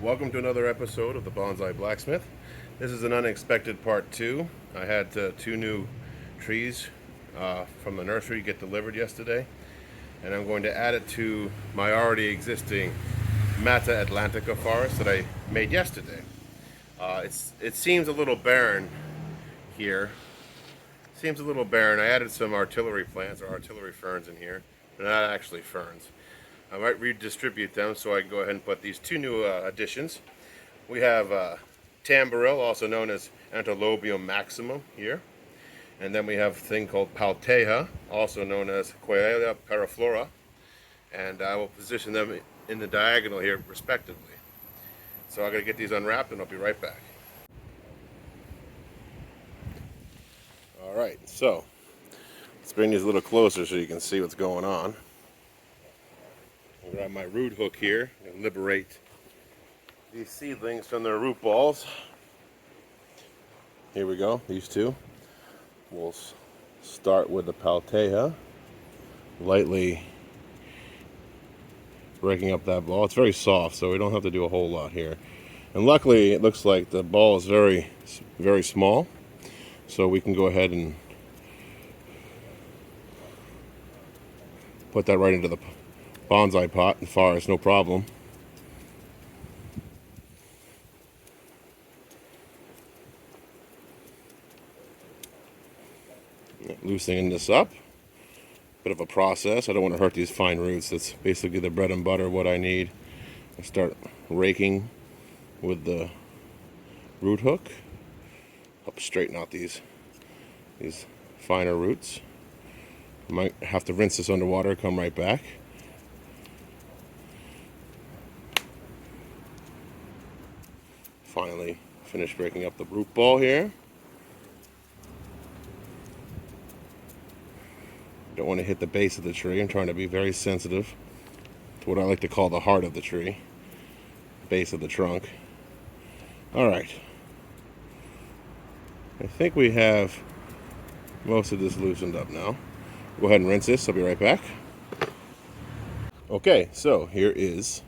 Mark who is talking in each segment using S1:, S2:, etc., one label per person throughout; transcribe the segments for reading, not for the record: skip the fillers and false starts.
S1: Welcome to another episode of the Bonsai Blacksmith. This is an unexpected part 2. I had 2 new trees from the nursery get delivered yesterday, and I'm going to add it to my already existing Atlantica forest that I made yesterday. It seems a little barren here. Seems a little barren. I added some artillery plants or artillery ferns in here. They're not actually ferns. I might redistribute them so I can go ahead and put these 2 new additions. We have Tamboril, also known as Antilobium maximum here. And then we have a thing called Paltea, also known as Coelia paraflora. And I will position them in the diagonal here respectively. So I'm going to get these unwrapped and I'll be right back. Alright, so let's bring these a little closer so you can see what's going on. I'll grab my root hook here and liberate these seedlings from their root balls. Here we go, these 2. We'll start with the Paltea, lightly breaking up that ball. It's very soft, so we don't have to do a whole lot here. And luckily, it looks like the ball is very, very small, so we can go ahead and put that right into the bonsai pot and forest, no problem. Loosening this up, bit of a process. I don't want to hurt these fine roots. That's basically the bread and butter what I need. I start raking with the root hook, help straighten out these finer roots. Might have to rinse this underwater, come right back. Finally finished breaking up the root ball here. Don't want to hit the base of the tree. I'm trying to be very sensitive to what I like to call the heart of the tree, base of the trunk. Alright, I think we have most of this loosened up now. Go ahead and rinse this. I'll be right back. Okay, so here is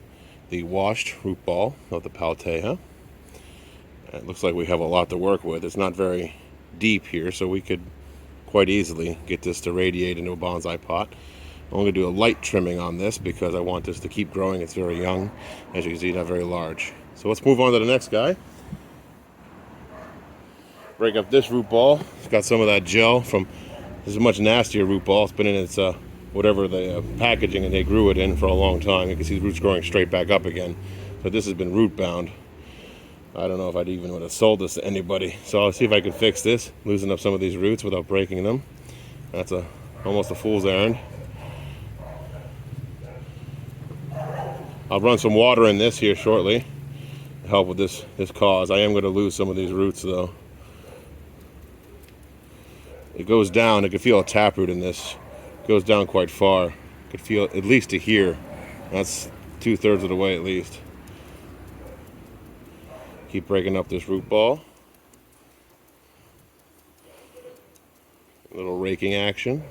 S1: the washed root ball of the Paltea. It looks like we have a lot to work with. It's not very deep here, so we could quite easily get this to radiate into a bonsai pot. I'm going to do a light trimming on this because I want this to keep growing. It's very young. As you can see, not very large. So let's move on to the next guy. Break up this root ball. It's got some of that gel from, this is a much nastier root ball. It's been in its whatever the packaging and they grew it in for a long time. You can see the roots growing straight back up again. So this has been root bound. I don't know if I'd even would have sold this to anybody. So I'll see if I can fix this, loosen up some of these roots without breaking them. That's almost a fool's errand. I'll run some water in this here shortly to help with this cause. I am going to lose some of these roots though. It goes down. I can feel a taproot in this. It goes down quite far. I could feel at least to here. That's 2/3 of the way at least. Keep breaking up this root ball. A little raking action.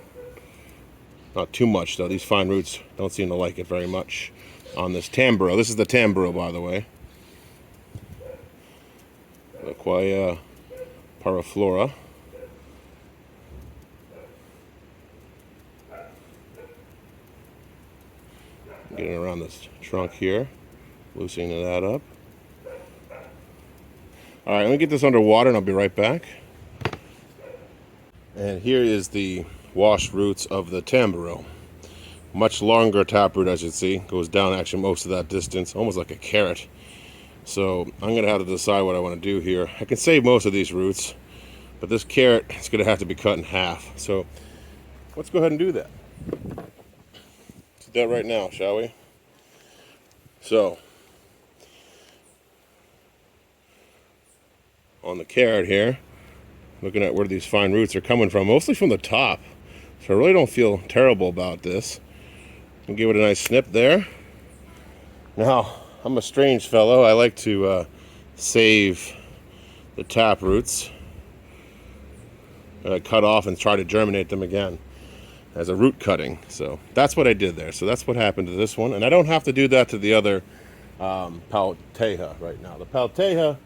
S1: Not too much though. These fine roots don't seem to like it very much on this Tamboril. This is the Tamboril, by the way. The Coelia paraflora. Getting around this trunk here, loosening that up. Alright, let me get this underwater and I'll be right back. And here is the washed roots of the Tamboril. Much longer taproot, as you see. Goes down actually most of that distance, almost like a carrot. So I'm going to have to decide what I want to do here. I can save most of these roots, but this carrot is going to have to be cut in half. So let's go ahead and do that. Let's do that right now, shall we? So on the carrot here, looking at where these fine roots are coming from, mostly from the top. So I really don't feel terrible about this. I'll give it a nice snip there. Now, I'm a strange fellow. I like to save the tap roots, cut off and try to germinate them again as a root cutting. So that's what I did there. So that's what happened to this one. And I don't have to do that to the other Palteja right now. The Palteja,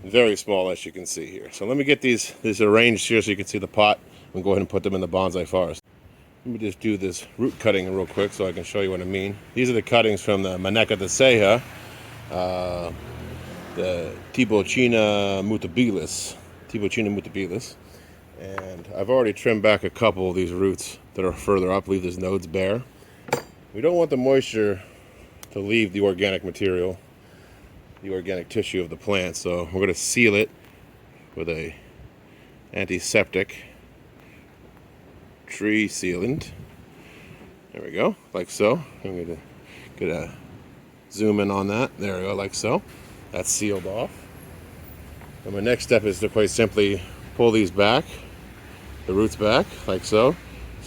S1: very small as you can see here. So let me get these arranged here so you can see the pot and go ahead and put them in the bonsai forest. Let me just do this root cutting real quick so I can show you what I mean. These are the cuttings from the Maneca de Ceja, the Tibocina mutabilis. And I've already trimmed back a couple of these roots that are further up, leave these nodes bare. We don't want the moisture to leave the organic material, the organic tissue of the plant, so we're going to seal it with a antiseptic tree sealant. There we go, like so. I'm going to get a zoom in on that. There we go, like so. That's sealed off. And my next step is to quite simply pull these back, the roots back, like so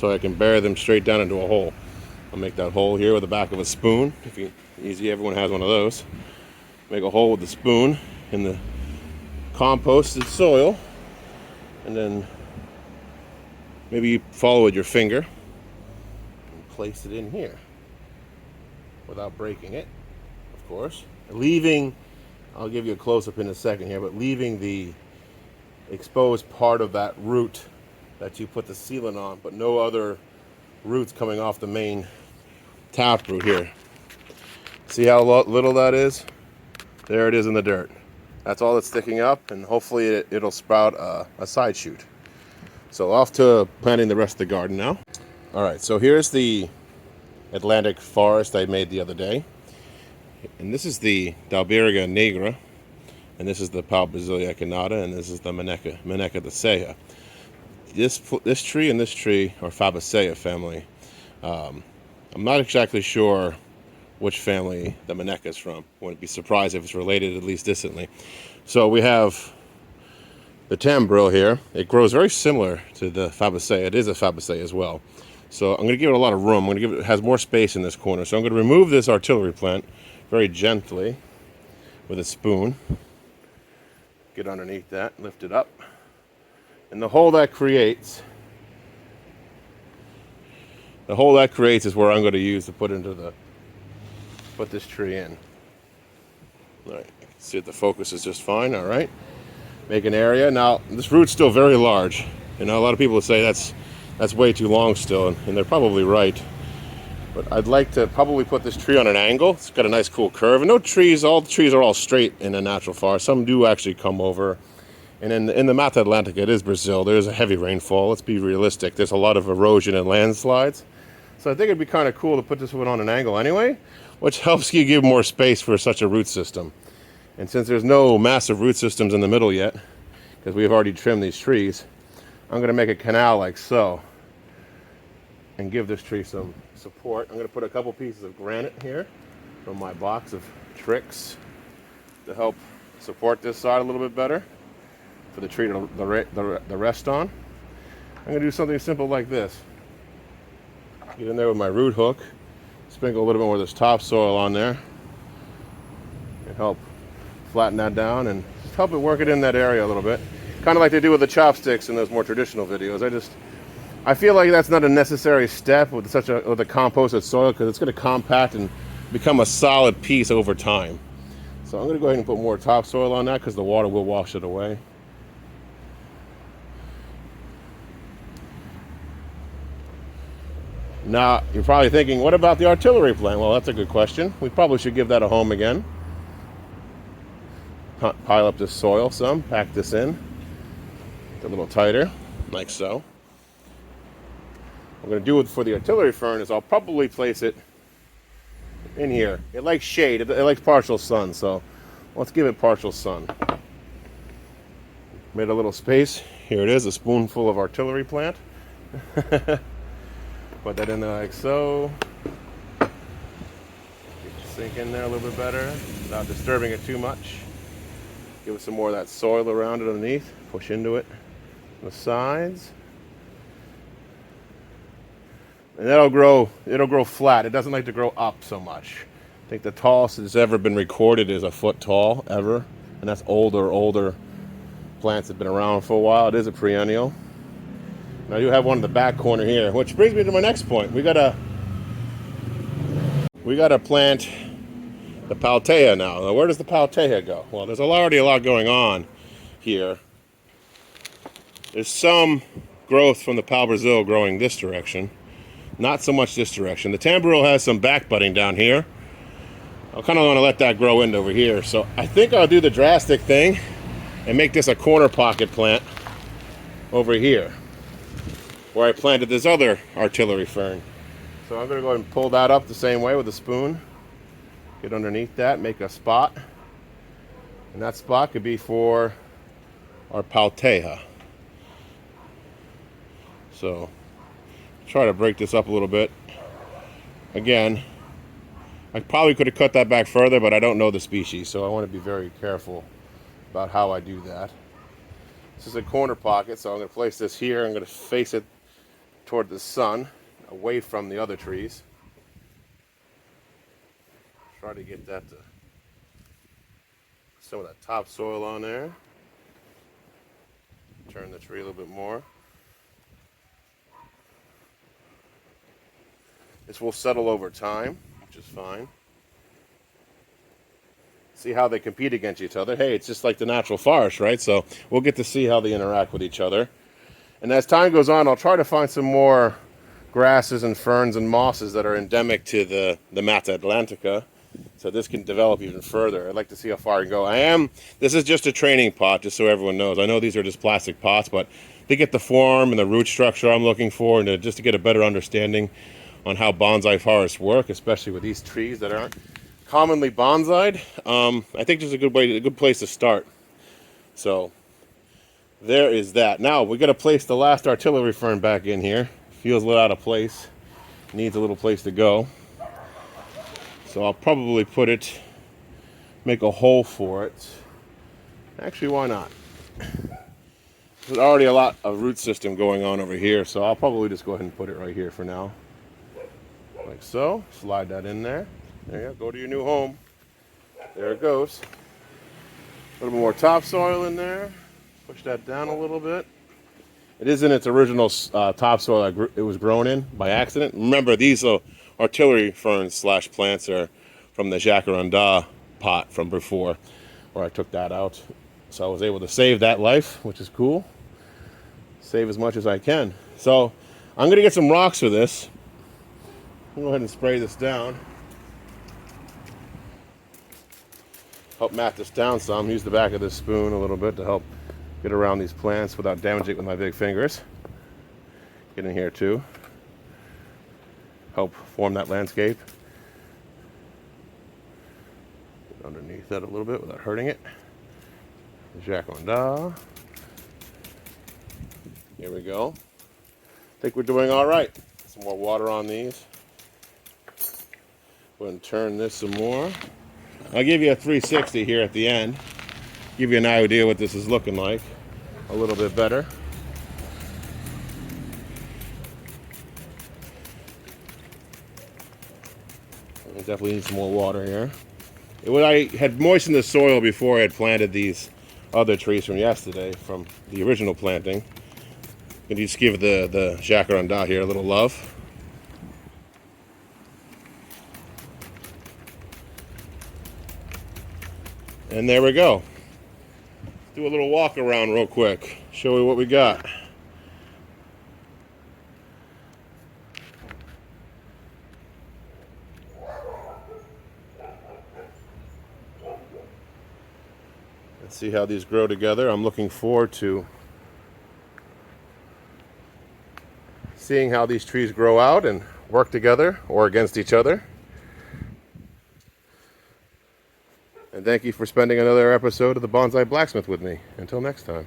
S1: I can bury them straight down into a hole. I'll make that hole here with the back of a spoon. Easy, everyone has one of those. Make a hole with the spoon in the composted soil, and then maybe you follow with your finger and place it in here without breaking it, of course. Leaving, I'll give you a close-up in a second here, but leaving the exposed part of that root that you put the sealant on, but no other roots coming off the main taproot here. See how little that is? There it is in the dirt. That's all that's sticking up, and hopefully it'll sprout a side shoot. So off to planting the rest of the garden now. All right, so here's the Atlantic forest I made the other day. And this is the Dalbergia nigra, and this is the Pal Brasilia Canada, and this is the Maneca de Ceja. This tree and this tree are Fabaceae family. I'm not exactly sure which family the Maneca is from. Wouldn't be surprised if it's related at least distantly. So we have the Tambrill here. It grows very similar to the Fabaceae. It is a Fabaceae as well. So I'm going to give it a lot of room. It has more space in this corner. So I'm going to remove this artillery plant very gently with a spoon. Get underneath that, lift it up. And the hole that creates is where I'm going to use to put this tree in. All right, you can see that the focus is just fine. All right, make an area. Now this root's still very large. You know, a lot of people would say that's way too long still, and they're probably right. But I'd like to probably put this tree on an angle. It's got a nice cool curve. And all the trees are all straight in a natural forest. Some do actually come over. And in the Mata Atlântica, it is Brazil. There's a heavy rainfall. Let's be realistic. There's a lot of erosion and landslides. So I think it'd be kind of cool to put this one on an angle anyway, which helps you give more space for such a root system. And since there's no massive root systems in the middle yet, because we've already trimmed these trees, I'm going to make a canal like so and give this tree some support. I'm going to put a couple pieces of granite here from my box of tricks to help support this side a little bit better for the tree to rest on. I'm going to do something simple like this. Get in there with my root hook, sprinkle a little bit more of this topsoil on there, and help flatten that down and just help it work it in that area a little bit. Kind of like they do with the chopsticks in those more traditional videos. I feel like that's not a necessary step with a composted soil, because it's going to compact and become a solid piece over time. So I'm going to go ahead and put more topsoil on that because the water will wash it away. Now, you're probably thinking, what about the artillery plant? Well, that's a good question. We probably should give that a home again. Pile up this soil some, pack this in. A little tighter, like so. What I'm going to do for the artillery fern is I'll probably place it in here. It likes shade, it likes partial sun, so let's give it partial sun. Made a little space. Here it is, a spoonful of artillery plant. Put that in there like so. Sink in there a little bit better without disturbing it too much. Give it some more of that soil around it underneath. Push into it on the sides. And it'll grow flat. It doesn't like to grow up so much. I think the tallest that's ever been recorded is a foot tall, ever. And that's older plants that have been around for a while. It is a perennial. Now you have one in the back corner here, which brings me to my next point. We gotta plant the Paltea now. Now, where does the Paltea go? Well, there's already a lot going on here. There's some growth from the Pal Brazil growing this direction. Not so much this direction. The Tamboril has some back budding down here. I kind of want to let that grow in over here. So I think I'll do the drastic thing and make this a corner pocket plant over here, where I planted this other artillery fern. So I'm going to go ahead and pull that up the same way with a spoon. Get underneath that, make a spot. And that spot could be for our Paltea. So try to break this up a little bit. Again, I probably could have cut that back further, but I don't know the species, so I want to be very careful about how I do that. This is a corner pocket, so I'm going to place this here. I'm going to face it toward the sun, away from the other trees. Try to get that to some of that topsoil on there. Turn the tree a little bit more. This will settle over time, which is fine. See how they compete against each other. Hey, it's just like the natural forest, right? So we'll get to see how they interact with each other. And as time goes on, I'll try to find some more grasses and ferns and mosses that are endemic to the Mata Atlantica, so this can develop even further. I'd like to see how far I can go. This is just a training pot, just so everyone knows. I know these are just plastic pots, but to get the form and the root structure I'm looking for, and just to get a better understanding on how bonsai forests work, especially with these trees that aren't commonly bonsai'd, I think this is a good place to start. So there is that. Now we got to place the last artillery fern back in here. Feels a little out of place. Needs a little place to go. So I'll probably make a hole for it. Actually, why not? There's already a lot of root system going on over here, so I'll probably just go ahead and put it right here for now. Like so. Slide that in there. There you go. Go to your new home. There it goes. A little more topsoil in there. Push that down a little bit. It is in its original topsoil it was grown in by accident. Remember, these artillery ferns / plants are from the jacaranda pot from before, where I took that out. So I was able to save that life, which is cool. Save as much as I can. So I'm going to get some rocks for this. I'll go ahead and spray this down. Help mat this down some. Use the back of this spoon a little bit to help get around these plants without damaging it with my big fingers. Get in here too. Help form that landscape. Get underneath that a little bit without hurting it. Jacaranda. Here we go. I think we're doing all right. Some more water on these. Go ahead and turn this some more. I'll give you a 360 here at the end. Give you an idea what this is looking like a little bit better. I definitely need some more water here. I had moistened the soil before I had planted these other trees from yesterday, from the original planting. And you just give the jacaranda here a little love. And there we go. Do a little walk around real quick. Show you what we got. Let's see how these grow together. I'm looking forward to seeing how these trees grow out and work together or against each other. And thank you for spending another episode of the Bonsai Blacksmith with me. Until next time.